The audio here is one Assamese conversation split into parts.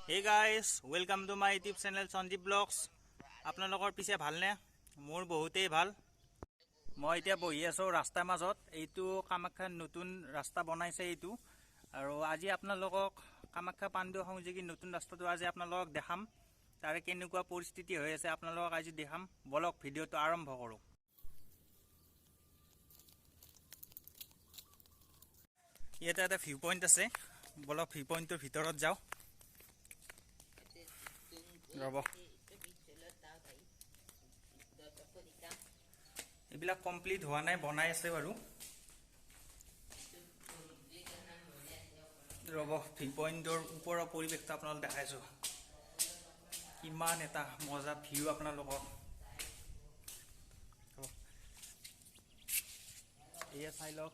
Hey guys, welcome to my YouTube channel Sanjib Vlogs. আপোনালোকৰ পিছে ভালনে? মোৰ বহুতেই ভাল। মই এতিয়া বহি আছো ৰাস্তাৰ মাজত। এইটো কামাখ্যাৰ নতুন ৰাস্তা বনাইছে এইটো। আৰু আজি আপোনালোকক কামাখ্যা পাণ্ডু সংযোগী নতুন ৰাস্তাটো আজি আপোনালোকক দেখাম। তাৰে কেনেকুৱা পৰিস্থিতি হৈ আছে আপোনালোকক আজি দেখাম। বলক ভিডিঅ'টো আৰম্ভ কৰোঁ। ইয়াতে এটা ভিউ পইণ্ট আছে। বলক ভিউ পইণ্টৰ ভিতৰত যাওঁ। ৰব এইবিলাক কমপ্লিট হোৱা নাই, বনাই আছে বাৰু। ৰব ভিউ পইণ্টৰ ওপৰৰ পৰিৱেশটো আপোনালোকক দেখাইছোঁ। কিমান এটা মজা ভিউ আপোনালোকক। এয়া চাই লওক,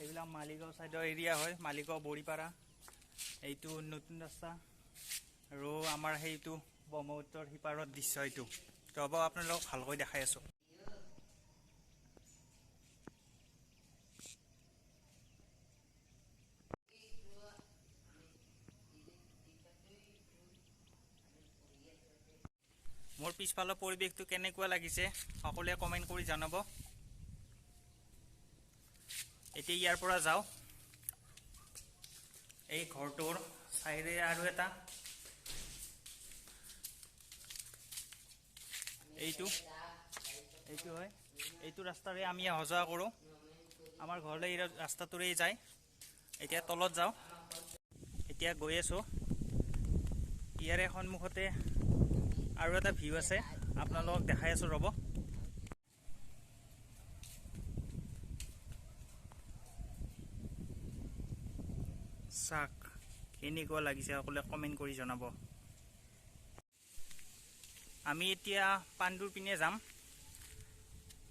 এইবিলাক মালিগাঁও চাইডৰ এৰিয়া হয়, মালিগাঁও বৰিপাৰা। এইটো নতুন ৰাস্তা আৰু আমাৰ সেইটো ব্ৰহ্মপুত্ৰৰ সিপাৰৰ দৃশ্য এইটো। ৰ'ব আপোনালোকক ভালকৈ দেখাই আছোঁ। মোৰ পিছফালৰ পৰিৱেশটো কেনেকুৱা লাগিছে সকলোৱে কমেণ্ট কৰি জনাব। এতিয়া ইয়াৰ পৰা যাওঁ। এই ঘৰটোৰ চাইডে আৰু এটা এইটো হয়, এইটো ৰাস্তাৰে আমি অহা যোৱা কৰোঁ। আমাৰ ঘৰলৈ এই ৰাস্তাটোৰেই যায়। এতিয়া তলত যাওঁ। এতিয়া গৈ আছোঁ। ইয়াৰে সন্মুখতে আৰু এটা ভিউ আছে, আপোনালোকক দেখাই আছোঁ। ৰ'ব চাক কেনেকুৱা লাগিছে সকলোৱে কমেণ্ট কৰি জনাব। আমি এতিয়া পাণ্ডুৰ পিনে যাম।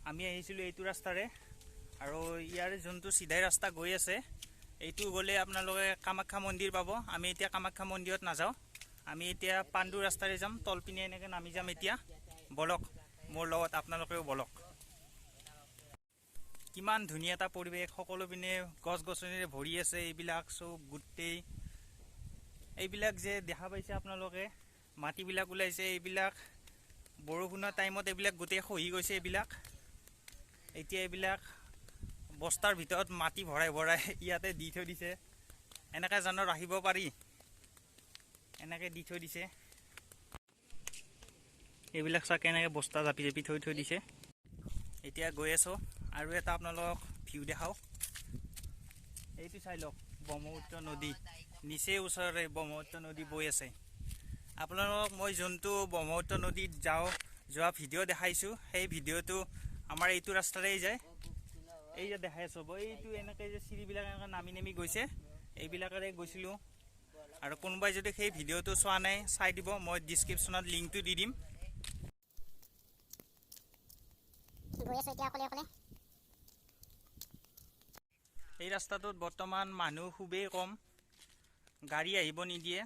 আমি আহিছিলোঁ এইটো ৰাস্তাৰে আৰু ইয়াৰ যোনটো চিধাই ৰাস্তা গৈ আছে এইটো গ'লে আপোনালোকে কামাখ্যা মন্দিৰ পাব। আমি এতিয়া কামাখ্যা মন্দিৰত নাযাওঁ, আমি এতিয়া পাণ্ডু ৰাস্তাৰে যাম। তলপিনে এনেকৈ নামি যাম। এতিয়া বলক মোৰ লগত, আপোনালোকেও বলক। কিমান ধুনীয়া এটা পৰিৱেশ, সকলো পিনে গছ গছনিৰে ভৰি আছে। এইবিলাক চব গোটেই এইবিলাক যে দেখা পাইছে আপোনালোকে, মাটিবিলাক ওলাইছে, এইবিলাক বৰষুণৰ টাইমত এইবিলাক গোটেই খহি গৈছে। এতিয়া এইবিলাক বস্তাৰ ভিতৰত মাটি ভৰাই ভৰাই ইয়াতে দি থৈ দিছে। এনেকৈ জানো ৰাখিব পাৰি? এনেকৈ দি থৈ দিছে। এইবিলাক চাকে এনেকৈ বস্তা জাপি জাপি থৈ দিছে। এতিয়া গৈ আছোঁ আৰু এটা আপোনালোকক ভিউ দেখাওঁ। এইটো চাই লওক, ব্ৰহ্মপুত্ৰ নদী নিচেই ওচৰৰে ব্ৰহ্মপুত্ৰ নদী বৈ আছে। আপোনালোকক মই যোনটো ব্ৰহ্মপুত্ৰ নদীত যোৱা ভিডিঅ' দেখাইছোঁ, সেই ভিডিঅ'টো আমাৰ এইটো ৰাস্তাৰেই যায়। এই যে দেখাই আছোঁ, এইটো এনেকৈ যে চিৰিবিলাক এনেকৈ নামি নামি গৈছে, এইবিলাকেৰে গৈছিলোঁ। আৰু কোনোবাই যদি সেই ভিডিঅ'টো চোৱা নাই চাই দিব, মই ডিছক্ৰিপশ্যনত লিংকটো দি দিম। এই ৰাস্তাটোত বৰ্তমান মানুহ খুবেই কম, গাড়ী আহিব নিদিয়ে,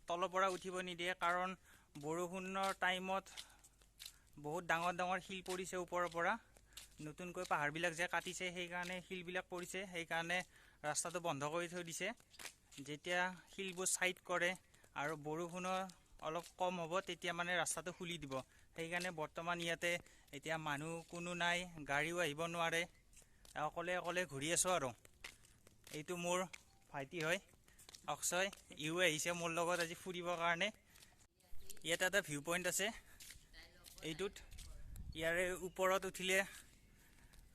তলৰ পৰা উঠিব নিদিয়ে। কাৰণ বৰষুণৰ টাইমত বহুত ডাঙৰ ডাঙৰ শিল পৰিছে ওপৰৰ পৰা। নতুনকৈ পাহাৰবিলাক যে কাটিছে সেইকাৰণে শিলবিলাক পৰিছে, সেইকাৰণে ৰাস্তাটো বন্ধ কৰি থৈ দিছে। যেতিয়া শিলবোৰ ছাইড কৰে আৰু বৰষুণৰ অলপ কম হ'ব তেতিয়া মানে ৰাস্তাটো খুলি দিব। সেইকাৰণে বৰ্তমান ইয়াতে এতিয়া মানুহ কোনো নাই, গাড়ীও আহিব নোৱাৰে। অকলে অকলে ঘূৰি আছোঁ আৰু। এইটো মোৰ ভাইটি হয় অক্ষয়, ইও আহিছে মোৰ লগত আজি ফুৰিবৰ কাৰণে। ইয়াত এটা ভিউ পইণ্ট আছে এইটোত। ইয়াৰে ওপৰত উঠিলে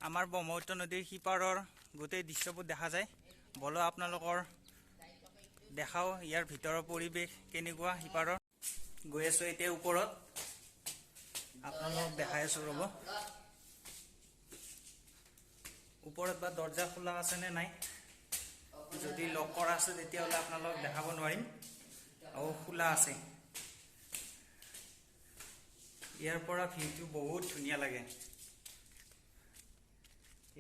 আমাৰ ব্ৰহ্মপুত্ৰ নদীৰ সিপাৰৰ গোটেই দৃশ্যবোৰ দেখা যায়। বলো আপোনালোকৰ দেখাও ইয়াৰ ভিতৰৰ পৰিৱেশ কেনেকুৱা। সিপাৰৰ গৈ আছোঁ এতিয়া ওপৰত, আপোনালোকক দেখাই আছোঁ। ৰ'ব ওপৰত বা দৰ্জা খোলা আছে নে নাই, যদি লক কৰা আছে তেতিয়াহ'লে আপোনালোকক দেখাব নোৱাৰিম। আৰু খোলা আছে। ইয়াৰ পৰা ভিউটো বহুত ধুনীয়া লাগে।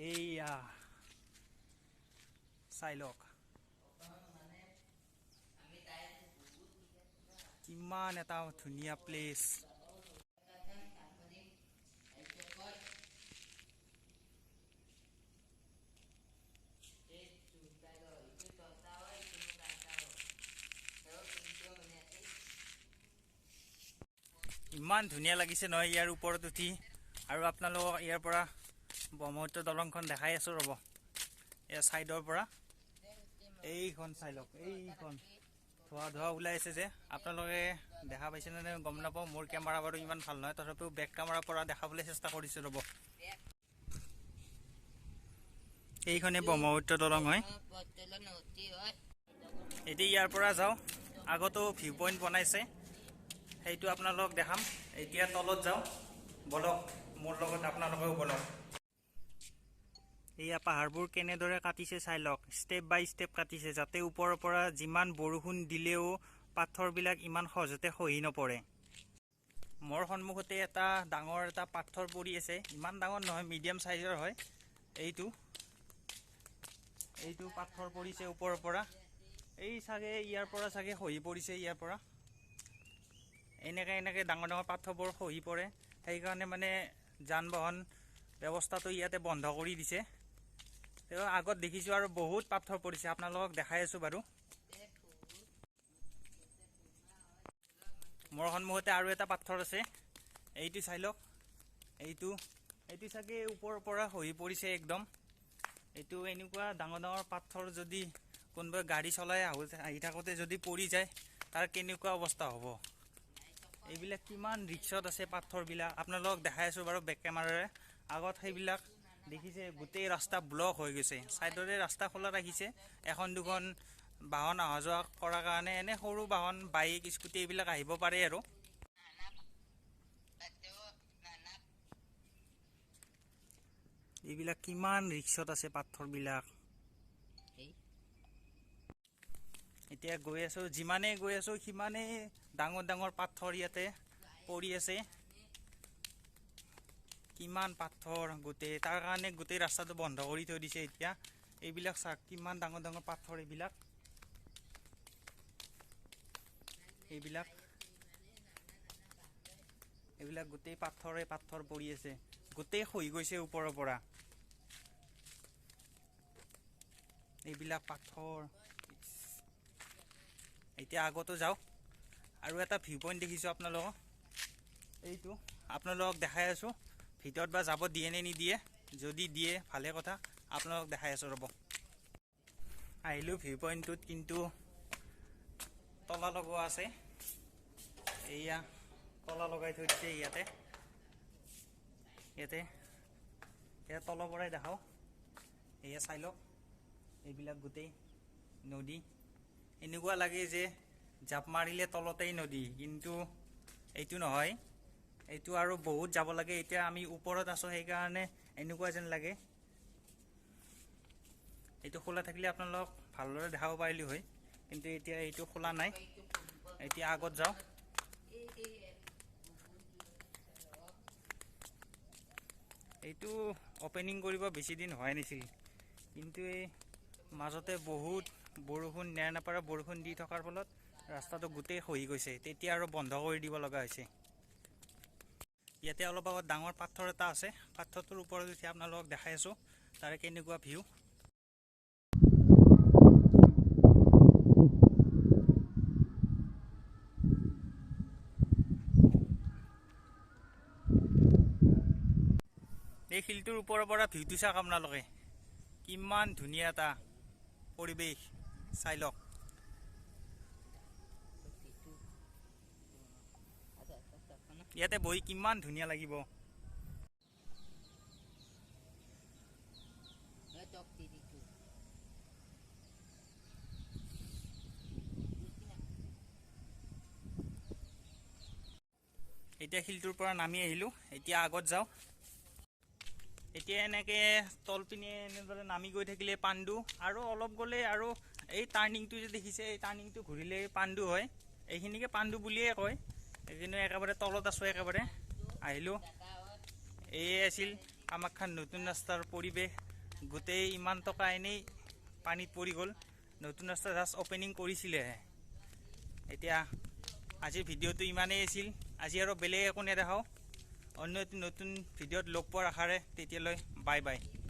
এইয়া চাই লওক কিমান এটা ধুনীয়া প্লেচ। কিমান ধুনীয়া লাগিছে নহয় ইয়াৰ ওপৰত উঠি আৰু আপোনালোকক ইয়াৰ পৰা ব্ৰহ্মপুত্ৰ দলংখন দেখাই আছোঁ ৰ'ব ইয়াৰ ছাইডৰ পৰা এইখন চাই লওক এইখন ধোঁৱা ওলাই আছে যে আপোনালোকে দেখা পাইছেনে নে গম নাপাওঁ মোৰ কেমেৰা বাৰু ইমান ভাল নহয় তথাপিও বেক কেমেৰাৰ পৰা দেখাবলৈ চেষ্টা কৰিছোঁ ৰ'ব এইখনে ব্ৰহ্মপুত্ৰ দলং হয় এতিয়া ইয়াৰ পৰা যাওঁ আগতো ভিউ পইণ্ট বনাইছে সেইটো আপোনালোকক দেখাম এতিয়া তলত যাওঁ বলক মোৰ লগত আপোনালোকেও বলক এয়া পাহাৰবোৰ কেনেদৰে কাটিছে চাই লওক ষ্টেপ বাই ষ্টেপ কাটিছে যাতে ওপৰৰ পৰা যিমান বৰষুণ দিলেও পাথৰবিলাক ইমান সহজতে খহি নপৰে মোৰ সন্মুখতে এটা ডাঙৰ এটা পাথৰ পৰি আছে ইমান ডাঙৰ নহয় মিডিয়াম চাইজৰ হয় এইটো পাথৰ পৰিছে ওপৰৰ পৰা এই চাগে ইয়াৰ পৰা চাগে খহি পৰিছে ইয়াৰ পৰা এনেকৈ ডাঙৰ পাথৰবোৰ খহি পৰে সেইকাৰণে মানে যান বাহন ব্যৱস্থাটো ইয়াতে বন্ধ কৰি দিছে তেওঁ আগত দেখিছোঁ আৰু বহুত পাথৰ পৰিছে আপোনালোকক দেখাই আছোঁ বাৰু মোৰ সন্মুখতে আৰু এটা পাথৰ আছে এইটো চাই লওক এইটো চাগে ওপৰৰ পৰা খহি পৰিছে একদম এইটো এনেকুৱা ডাঙৰ পাথৰ যদি কোনোবাই গাড়ী চলাই আহি থাকোঁতে যদি পৰি যায় তাৰ কেনেকুৱা অৱস্থা হ'ব এইবিলাক কিমান ৰিক্সত আছে পাথৰবিলাক আপোনালোকক দেখাই আছোঁ বাৰু বেক কেমেৰাৰে আগত সেইবিলাক দেখিছে গোটেই ৰাস্তা ব্লক হৈ গৈছে ছাইডৰে ৰাস্তা খোলা ৰাখিছে এখন দুখন বাহন অহা যোৱা কৰাৰ কাৰণে এনে সৰু বাহন বাইক স্কুটি এইবিলাক আহিব পাৰে আৰু এইবিলাক কিমান ৰিক্সত আছে পাথৰবিলাক এতিয়া গৈ আছোঁ যিমানেই গৈ আছোঁ সিমানেই ডাঙৰ পাথৰ ইয়াতে পৰি আছে কিমান পাথৰ গোটেই তাৰ কাৰণে গোটেই ৰাস্তাটো বন্ধ কৰি থৈ দিছে এতিয়া এইবিলাক চাওক কিমান ডাঙৰ পাথৰ এইবিলাক গোটেই পাথৰ পৰি আছে গোটেই খহি গৈছে ওপৰৰ পৰা এইবিলাক পাথৰ এতিয়া আগতো যাওঁ আৰু এটা ভিউ পইণ্ট দেখিছোঁ এইটো আপোনালোকক দেখাই আছোঁ ভিতৰত বা যাব দিয়ে নে নিদিয়ে যদি দিয়ে ভালে কথা আপোনালোকক দেখাই আছোঁ ৰ'ব আহিলোঁ ভিউ পইণ্টটোত কিন্তু তলা লগোৱা আছে এয়া তলা লগাই থৈ দিছে ইয়াতে তলৰ পৰাই দেখাওঁ এয়া চাই লওক এইবিলাক গোটেই নদী এনেকুৱা লাগে যে জাপ মাৰিলে তলতেই নদী কিন্তু এইটো নহয় এইটো আৰু বহুত যাব লাগে এতিয়া আমি ওপৰত আছোঁ সেইকাৰণে এনেকুৱা যেন লাগে এইটো খোলা থাকিলে আপোনালোক ভালদৰে দেখাব পাৰিলোঁ হয় কিন্তু এতিয়া এইটো খোলা নাই এতিয়া আগত যাওঁ এইটো অপেনিং কৰিব বেছি দিন হোৱাই নাছিল কিন্তু এই মাজতে বহুত বৰষুণ নেৰানেপেৰা বৰষুণ দি থকাৰ ফলত ৰাস্তাটো গোটেই খহি গৈছে তেতিয়া আৰু বন্ধ কৰি দিব লগা হৈছে ইয়াতে অলপ আগত ডাঙৰ পাথৰ এটা আছে পাথৰটোৰ ওপৰত উঠি আপোনালোকক দেখাই আছোঁ তাৰে কেনেকুৱা ভিউ এই শিলটোৰ ওপৰৰ পৰা ভিউটো চাওক আপোনালোকে কিমান ধুনীয়া এটা পৰিৱেশ চাই লওক ইয়াতে বহি কিমান ধুনীয়া লাগিব এতিয়া শিলটোৰ পৰা নামি আহিলোঁ এতিয়া আগত যাওঁ এতিয়া এনেকৈ তলপিনে এনেদৰে নামি গৈ থাকিলে পাণ্ডু আৰু অলপ গ'লে আৰু এই টাৰ্ণিংটো যে দেখিছে এই টাৰ্ণিংটো ঘূৰিলে পাণ্ডু হয় এইখিনিকে পাণ্ডু বুলিয়ে কয় কিন্তু একেবাৰে তলত আছোঁ একেবাৰে আহিলোঁ এই আছিল কামাখ্যাৰ নতুন ৰাস্তাৰ পৰিৱেশ গোটেই ইমান টকা এনেই পানীত পৰি গ'ল নতুন ৰাস্তা জাষ্ট অপেনিং কৰিছিলেহে এতিয়া আজিৰ ভিডিঅ'টো ইমানেই আছিল আজি আৰু বেলেগ একো নেদেখাওঁ অন্য এটি নতুন ভিডিঅ'ত লগ পোৱাৰ আশাৰে তেতিয়ালৈ বাই বাই